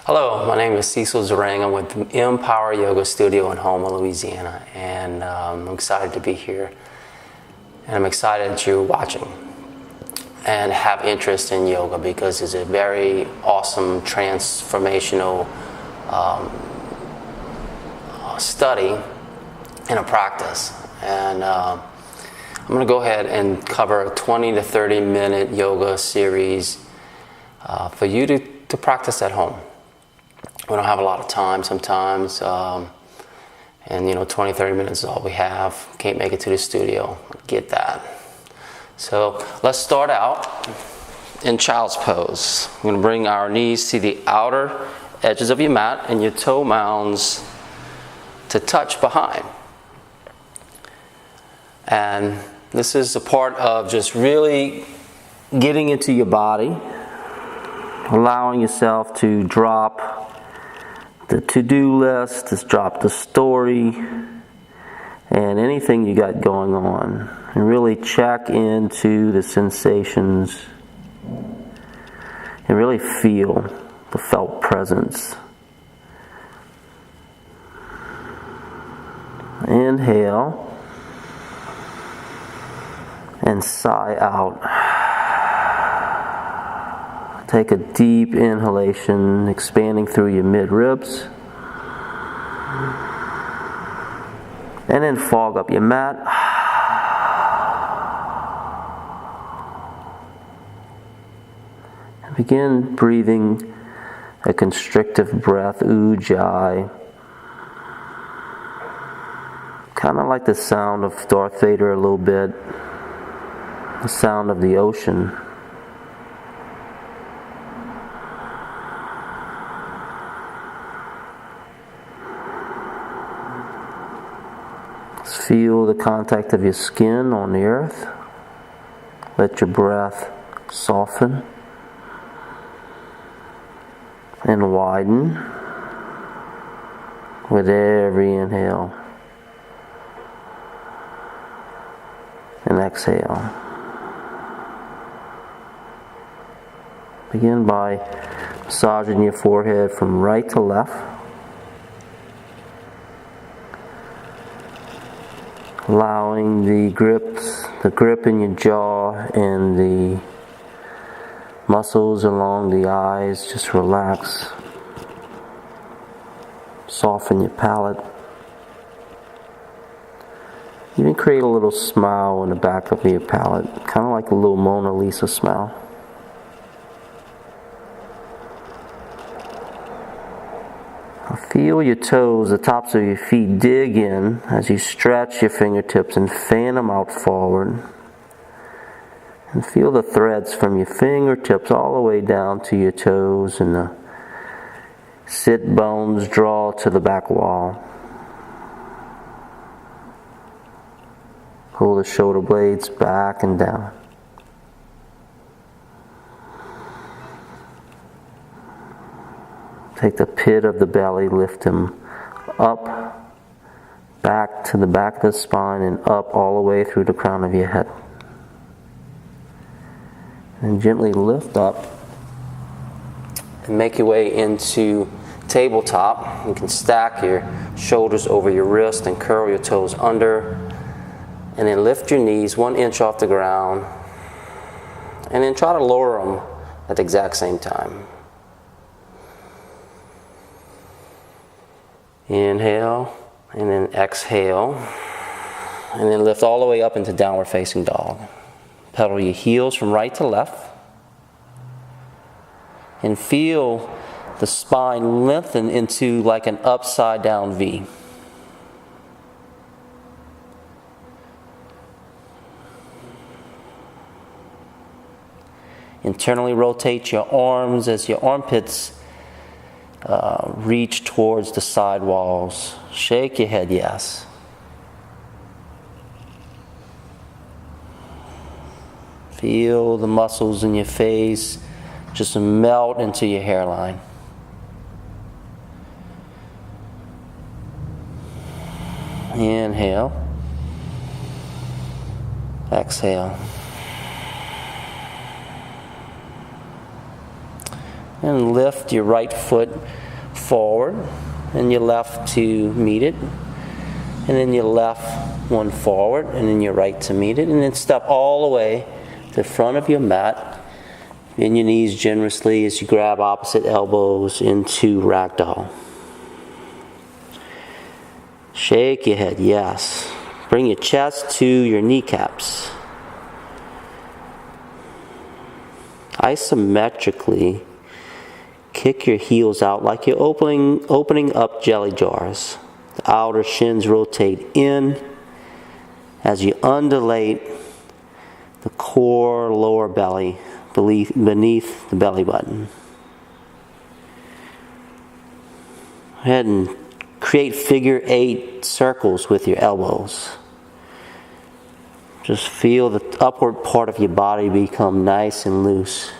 Hello, my name is Cecil Zeringue. I'm with Empower Yoga Studio in Houma, Louisiana, and I'm excited to be here. And I'm excited that you're watching and have interest in yoga because it's a very awesome transformational study and a practice. And I'm going to go ahead and cover a 20 to 30 minute yoga series for you to practice at home. We don't have a lot of time sometimes, and 20, 30 minutes is all we have. Can't make it to the studio, get that. So let's start out in child's pose. We're going to bring our knees to the outer edges of your mat and your toe mounds to touch behind. And this is a part of just really getting into your body, allowing yourself to drop the to-do list, just drop the story, and anything you got going on. And really check into the sensations and really feel the felt presence. Inhale and sigh out. Take a deep inhalation, expanding through your mid-ribs. And then fog up your mat. And begin breathing a constrictive breath, Ujjayi. Kind of like the sound of Darth Vader a little bit. The sound of the ocean. Feel the contact of your skin on the earth. Let your breath soften and widen with every inhale and exhale. Begin by massaging your forehead from right to left. Allowing the grip in your jaw and the muscles along the eyes, just relax. Soften your palate. Even create a little smile in the back of your palate, kind of like a little Mona Lisa smile. Feel your toes, the tops of your feet dig in as you stretch your fingertips and fan them out forward. And feel the threads from your fingertips all the way down to your toes, and the sit bones draw to the back wall. Pull the shoulder blades back and down. Take the pit of the belly, lift them up, back to the back of the spine, and up all the way through the crown of your head. And gently lift up and make your way into tabletop. You can stack your shoulders over your wrist and curl your toes under. And then lift your knees 1 inch off the ground. And then try to lower them at the exact same time. Inhale, and then exhale, and then lift all the way up into downward facing dog. Pedal your heels from right to left, and feel the spine lengthen into like an upside down V. Internally rotate your arms as your armpits reach towards the side walls. Shake your head, yes. Feel the muscles in your face just melt into your hairline. Inhale. Exhale. And lift your right foot forward and your left to meet it. And then your left one forward and then your right to meet it. And then step all the way to the front of your mat. Bend your knees generously as you grab opposite elbows into ragdoll. Shake your head, yes. Bring your chest to your kneecaps. Isometrically, kick your heels out like you're opening up jelly jars. The outer shins rotate in as you undulate the core lower belly beneath the belly button. Go ahead and create figure 8 circles with your elbows. Just feel the upward part of your body become nice and loose.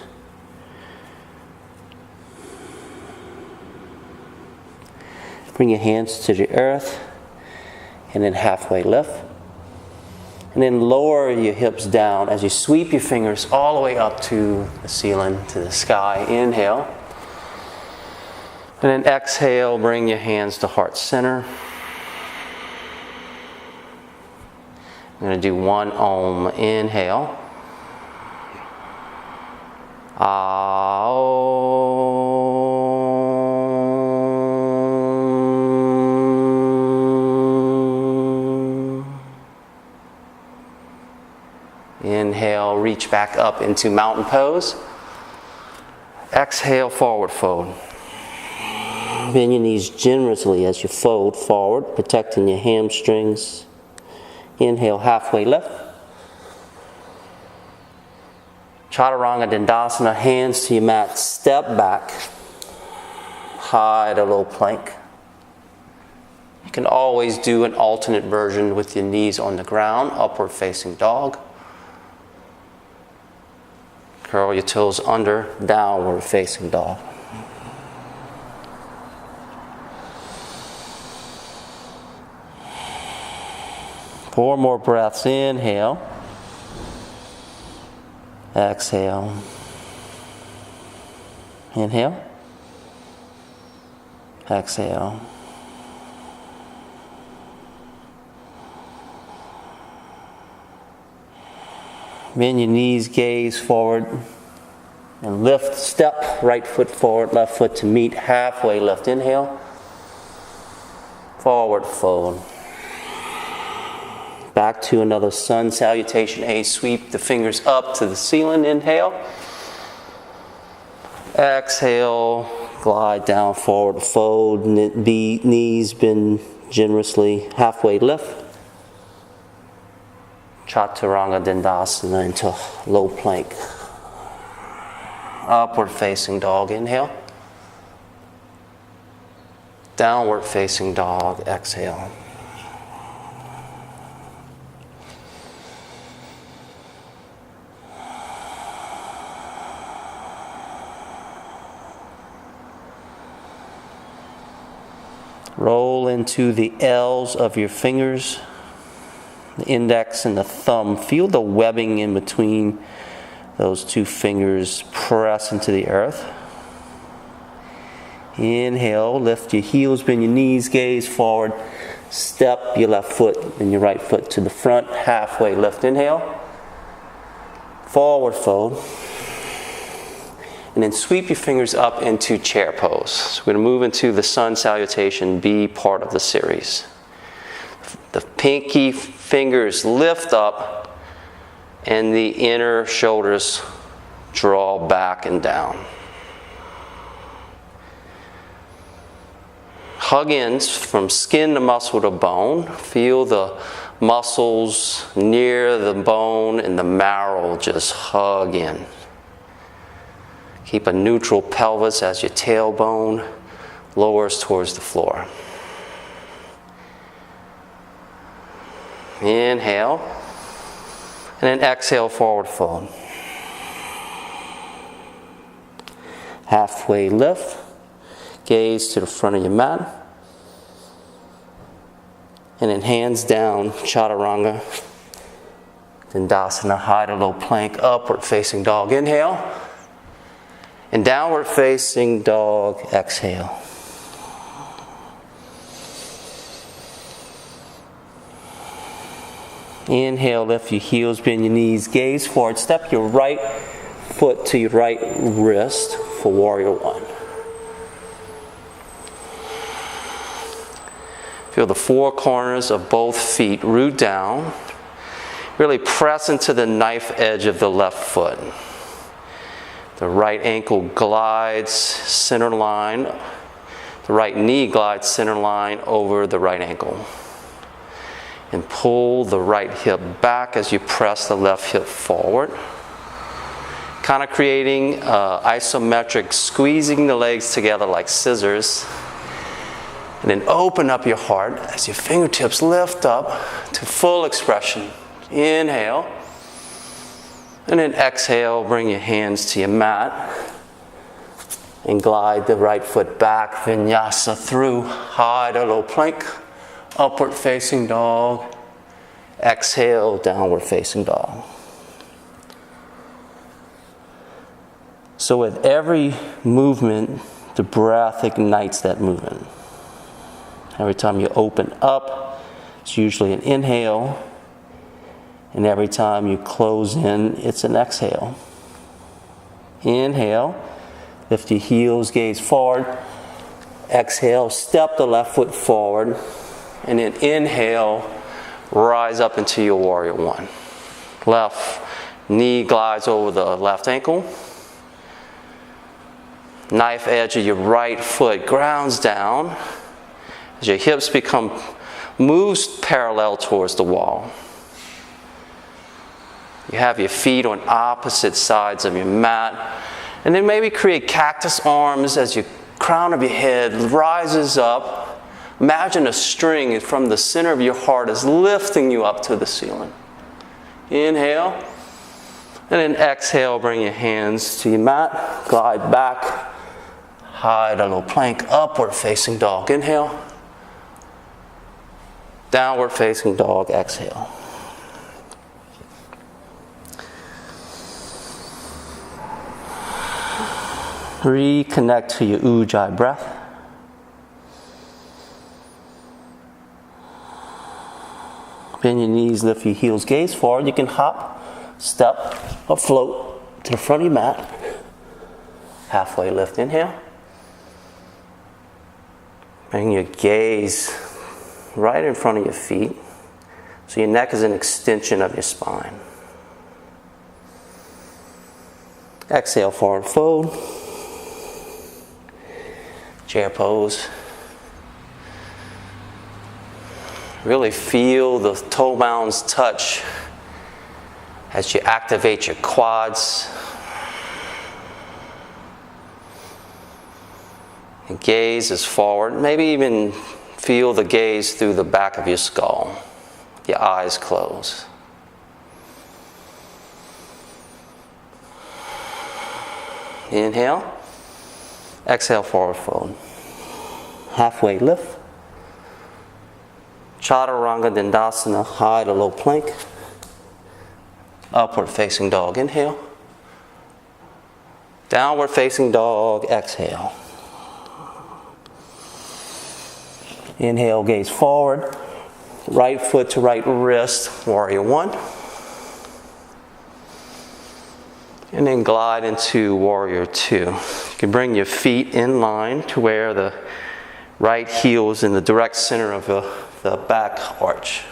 Bring your hands to the earth and then halfway lift. And then lower your hips down as you sweep your fingers all the way up to the ceiling, to the sky. Inhale. And then exhale, bring your hands to heart center. I'm going to do one Om. Inhale. Inhale, reach back up into mountain pose. Exhale, forward fold. Bend your knees generously as you fold forward, protecting your hamstrings. Inhale, halfway lift. Chaturanga Dandasana, hands to your mat, step back. High to low plank. You can always do an alternate version with your knees on the ground, upward facing dog. Curl your toes under, downward facing dog. Four more breaths. Inhale. Exhale. Inhale. Exhale. Bend your knees, gaze forward, and lift. Step right foot forward, left foot to meet. Halfway lift. Inhale. Forward fold. Back to another sun salutation. A, sweep the fingers up to the ceiling. Inhale. Exhale. Glide down, forward fold. Knees bend generously. Halfway lift. Chaturanga Dandasana into low plank. Upward facing dog. Inhale. Downward facing dog. Exhale. Roll into the L's of your fingers, the index and the thumb. Feel the webbing in between those two fingers. Press into the earth. Inhale, lift your heels, bend your knees, gaze forward. Step your left foot and your right foot to the front. Halfway lift. Inhale. Forward fold. And then sweep your fingers up into chair pose. So we're going to move into the sun salutation, B part of the series. The pinky fingers lift up and the inner shoulders draw back and down. Hug ins from skin to muscle to bone. Feel the muscles near the bone and the marrow just hug in. Keep a neutral pelvis as your tailbone lowers towards the floor. Inhale. And then exhale, forward fold. Halfway lift. Gaze to the front of your mat. And then hands down, Chaturanga Dandasana, high to low plank, upward facing dog. Inhale. And downward facing dog, exhale. Inhale, lift your heels, bend your knees, gaze forward. Step your right foot to your right wrist for warrior one. Feel the four corners of both feet root down. Really press into the knife edge of the left foot. The right ankle glides center line. The right knee glides center line over the right ankle. And pull the right hip back as you press the left hip forward. Kind of creating isometric, squeezing the legs together like scissors. And then open up your heart as your fingertips lift up to full expression. Inhale. And then exhale, bring your hands to your mat. And glide the right foot back, vinyasa through, high to low plank. Upward facing dog. Exhale, downward facing dog. So with every movement, the breath ignites that movement. Every time you open up, it's usually an inhale. And every time you close in, it's an exhale. Inhale, lift your heels, gaze forward. Exhale, step the left foot forward. And then inhale, rise up into your warrior one. Left knee glides over the left ankle. Knife edge of your right foot grounds down as your hips moves parallel towards the wall. You have your feet on opposite sides of your mat. And then maybe create cactus arms as your crown of your head rises up. Imagine a string from the center of your heart is lifting you up to the ceiling. Inhale. And then exhale, bring your hands to your mat. Glide back. High to low plank. Upward facing dog. Inhale. Downward facing dog. Exhale. Reconnect to your Ujjayi breath. Bend your knees, lift your heels, gaze forward. You can hop, step, or float to the front of your mat. Halfway lift, inhale. Bring your gaze right in front of your feet. So your neck is an extension of your spine. Exhale, forward fold. Chair pose. Really feel the toe mounds touch as you activate your quads. And gaze is forward. Maybe even feel the gaze through the back of your skull. Your eyes closed. Inhale. Exhale, forward fold. Halfway lift. Chaturanga Dandasana, high to low plank. Upward facing dog, inhale. Downward facing dog, exhale. Inhale, gaze forward. Right foot to right wrist, warrior one. And then glide into warrior two. You can bring your feet in line to where the right heel is in the direct center of the back arch.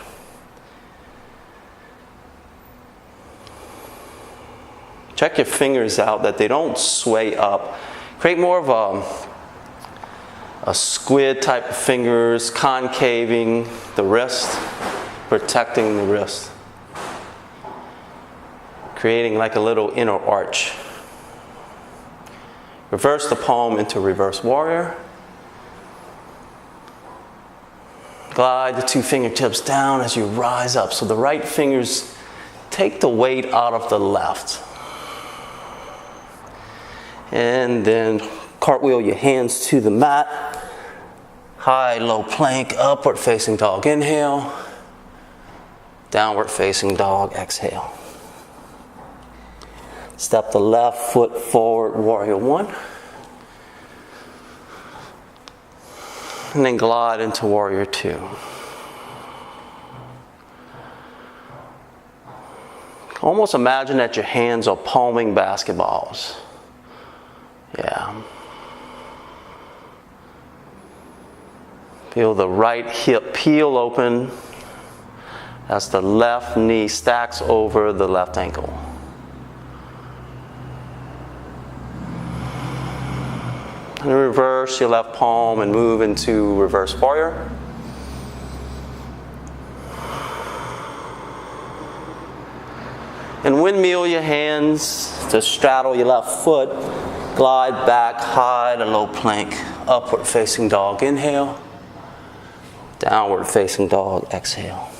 Check your fingers out that they don't sway up. Create more of a squid type of fingers, concaving the wrist, protecting the wrist. Creating like a little inner arch. Reverse the palm into reverse warrior. Glide the two fingertips down as you rise up. So the right fingers take the weight out of the left. And then cartwheel your hands to the mat. High, low plank, upward facing dog, inhale. Downward facing dog, exhale. Step the left foot forward, warrior one. And then glide into warrior two. Almost imagine that your hands are palming basketballs. Yeah. Feel the right hip peel open as the left knee stacks over the left ankle. And reverse your left palm and move into reverse warrior. And windmill your hands to straddle your left foot. Glide back, high to low plank. Upward facing dog, inhale. Downward facing dog, exhale.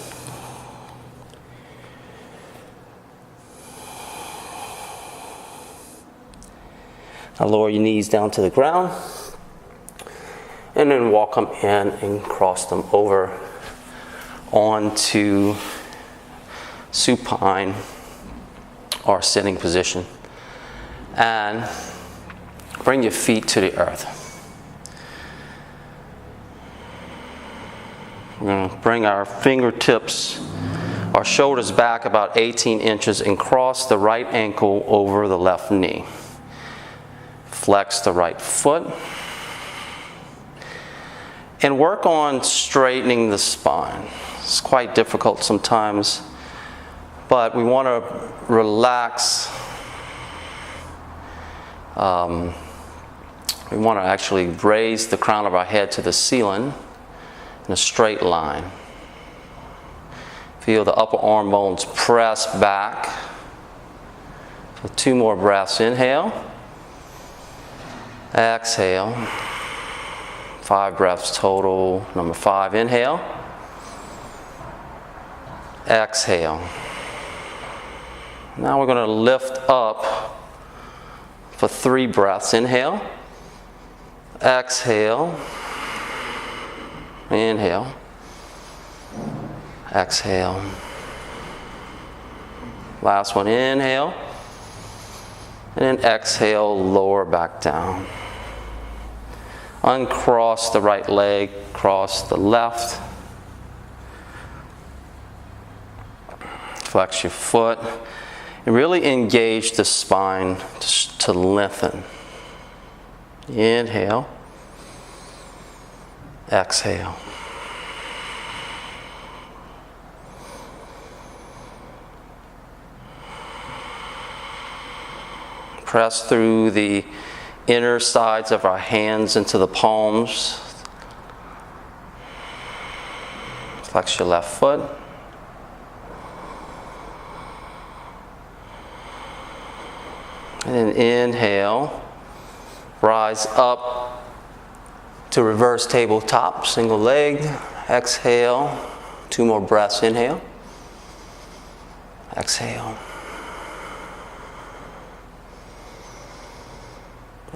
Now lower your knees down to the ground. And then walk them in and cross them over onto supine or sitting position. And bring your feet to the earth. We're going to bring our fingertips, our shoulders back about 18 inches and cross the right ankle over the left knee. Flex the right foot. And work on straightening the spine. It's quite difficult sometimes, but we want to relax. We want to actually raise the crown of our head to the ceiling in a straight line. Feel the upper arm bones press back. So 2 more breaths. Inhale. Exhale. 5 breaths total. Number 5, inhale. Exhale. Now we're going to lift up for 3 breaths. Inhale. Exhale. Inhale. Exhale. Last one, inhale. And then exhale, lower back down. Uncross the right leg, cross the left. Flex your foot. And really engage the spine to lengthen. Inhale. Exhale. Press through the inner sides of our hands into the palms. Flex your left foot. And then inhale. Rise up to reverse tabletop, single leg. Exhale. 2 more breaths. Inhale. Exhale.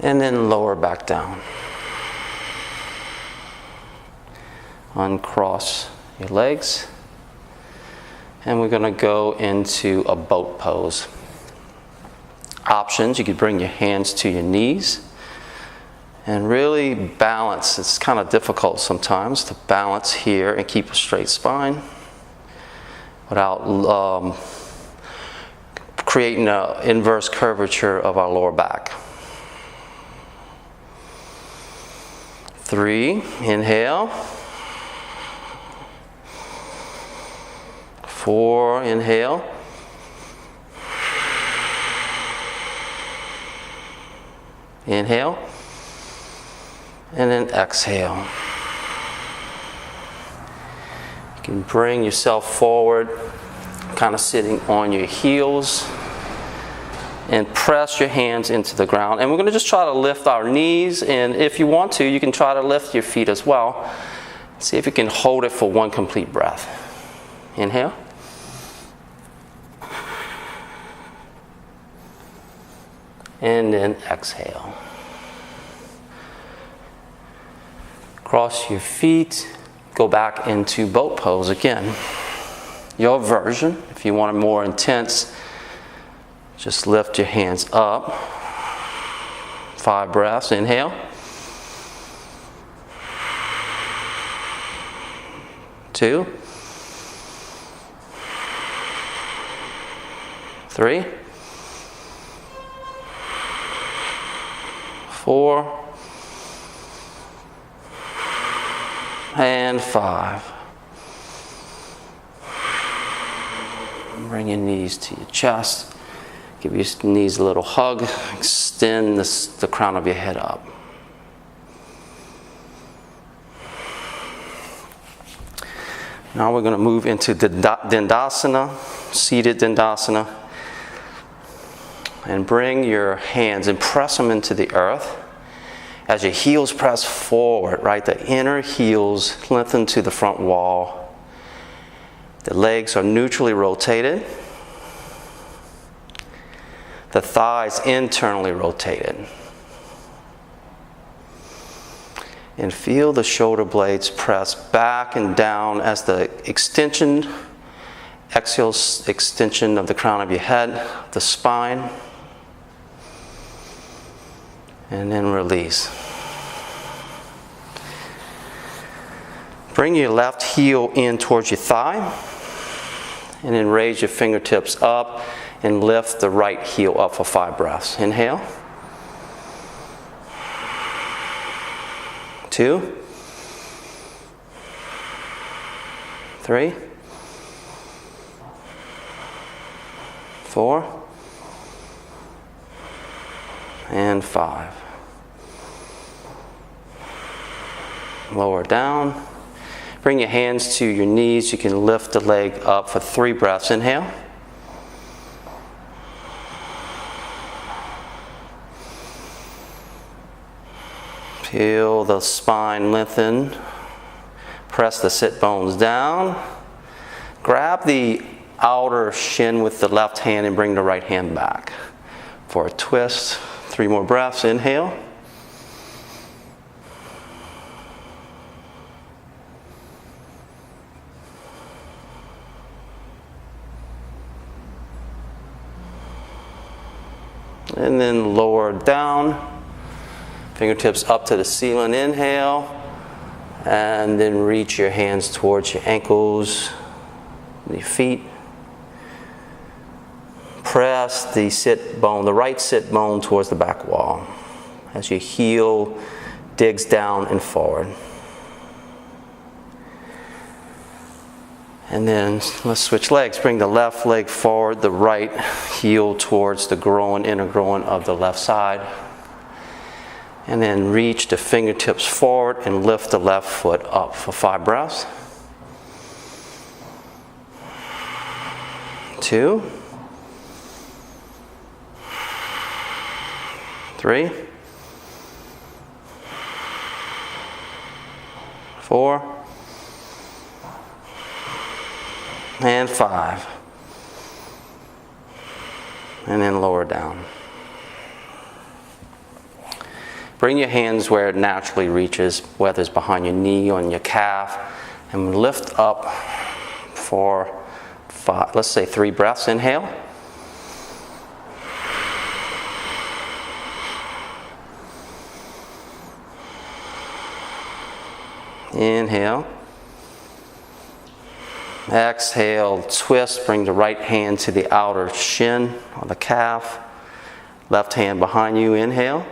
And then lower back down. Uncross your legs. And we're going to go into a boat pose. Options, you could bring your hands to your knees and really balance. It's kind of difficult sometimes to balance here and keep a straight spine without creating an inverse curvature of our lower back. 3, inhale. 4, inhale. Inhale. And then exhale. You can bring yourself forward, kind of sitting on your heels. And press your hands into the ground. And we're going to just try to lift our knees. And if you want to, you can try to lift your feet as well. See if you can hold it for 1 complete breath. Inhale. And then exhale. Cross your feet. Go back into boat pose again. Your version, if you want a more intense Just lift your hands up. 5 breaths. Inhale. 2. 3. 4. And 5. Bring your knees to your chest. Give your knees a little hug. Extend the crown of your head up. Now we're going to move into Dandasana, seated Dandasana. And bring your hands and press them into the earth. As your heels press forward, right? The inner heels lengthen to the front wall. The legs are neutrally rotated. The thighs internally rotated. And feel the shoulder blades press back and down as the exhale extension of the crown of your head, the spine. And then release. Bring your left heel in towards your thigh. And then raise your fingertips up and lift the right heel up for 5 breaths. Inhale. 2. 3. 4. And 5. Lower down. Bring your hands to your knees. You can lift the leg up for 3 breaths. Inhale. Feel the spine lengthen. Press the sit bones down. Grab the outer shin with the left hand and bring the right hand back for a twist. 3 more breaths. Inhale. And then lower down. Fingertips up to the ceiling. Inhale. And then reach your hands towards your ankles, your feet. Press the sit bone, the right sit bone towards the back wall as your heel digs down and forward. And then let's switch legs. Bring the left leg forward, the right heel towards the inner groin of the left side. And then reach the fingertips forward and lift the left foot up for 5 breaths. 2. 3. 4. And 5. And then lower down. Bring your hands where it naturally reaches, whether it's behind your knee or on your calf, and lift up for 5, let's say 3 breaths. Inhale. Inhale. Exhale, twist, bring the right hand to the outer shin or the calf. Left hand behind you, inhale.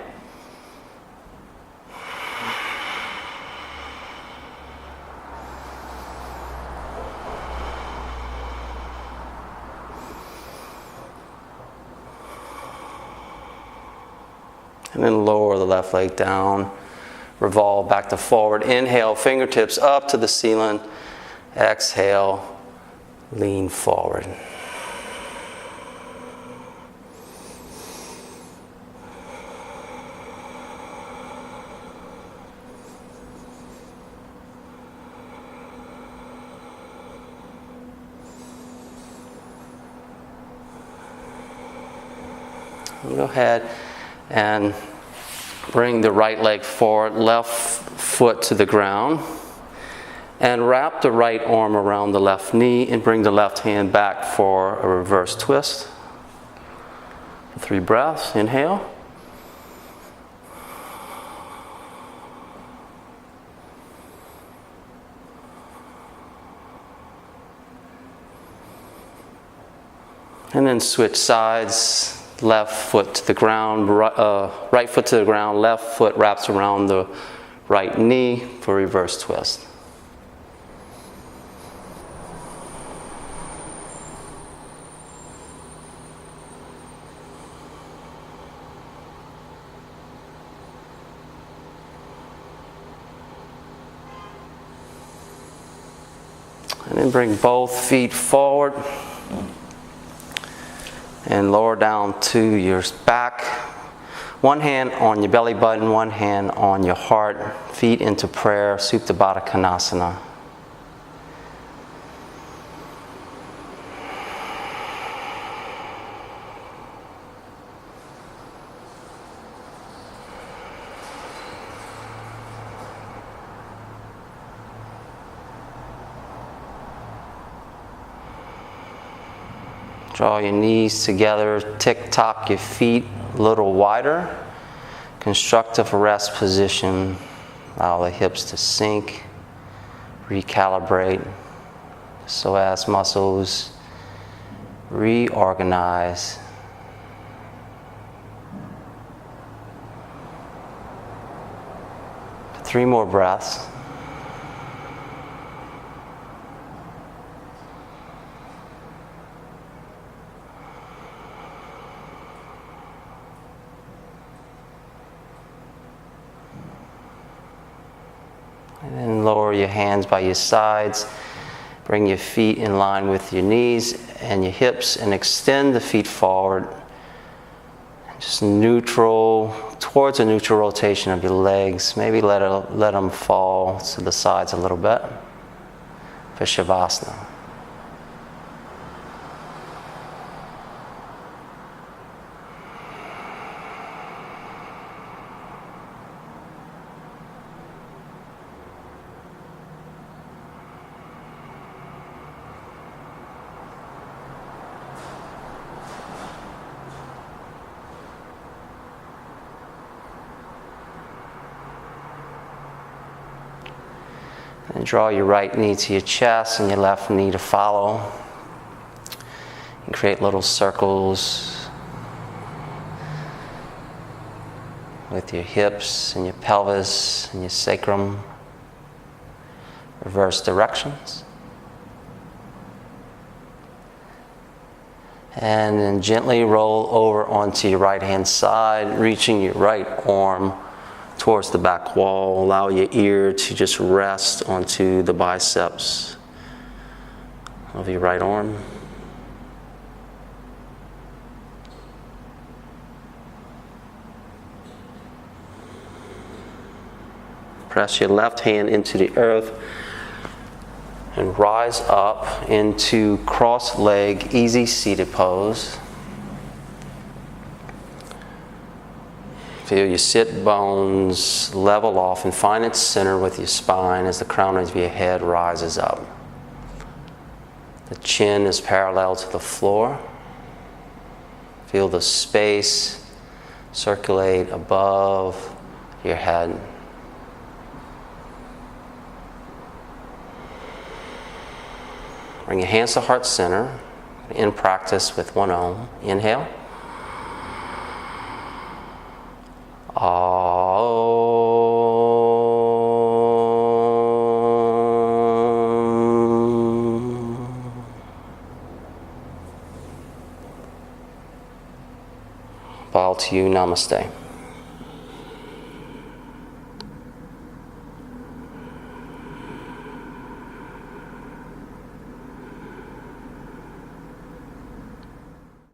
And then lower the left leg down. Revolve back to forward. Inhale, fingertips up to the ceiling. Exhale, lean forward. Go ahead and bring the right leg forward, left foot to the ground, and wrap the right arm around the left knee and bring the left hand back for a reverse twist. 3 breaths. Inhale. And then switch sides. Left foot to the ground, right foot to the ground, left foot wraps around the right knee for reverse twist. And then bring both feet forward and lower down to your back. One hand on your belly button, one hand on your heart. Feet into prayer, Supta Baddha Konasana. Draw your knees together, tick-tock your feet a little wider. Constructive rest position. Allow the hips to sink, recalibrate, psoas muscles, reorganize. Three more breaths. And then lower your hands by your sides. Bring your feet in line with your knees and your hips and extend the feet forward. Just neutral, towards a neutral rotation of your legs. Maybe let them fall to the sides a little bit for Shavasana. And draw your right knee to your chest and your left knee to follow. And create little circles with your hips and your pelvis and your sacrum. Reverse directions. And then gently roll over onto your right hand side, reaching your right arm towards the back wall. Allow your ear to just rest onto the biceps of your right arm. Press your left hand into the earth and rise up into cross-leg, easy seated pose. Feel your sit bones level off and find its center with your spine as the crown of your head rises up. The chin is parallel to the floor. Feel the space circulate above your head. Bring your hands to heart center. In practice with one Om. Inhale. Bow to you, namaste.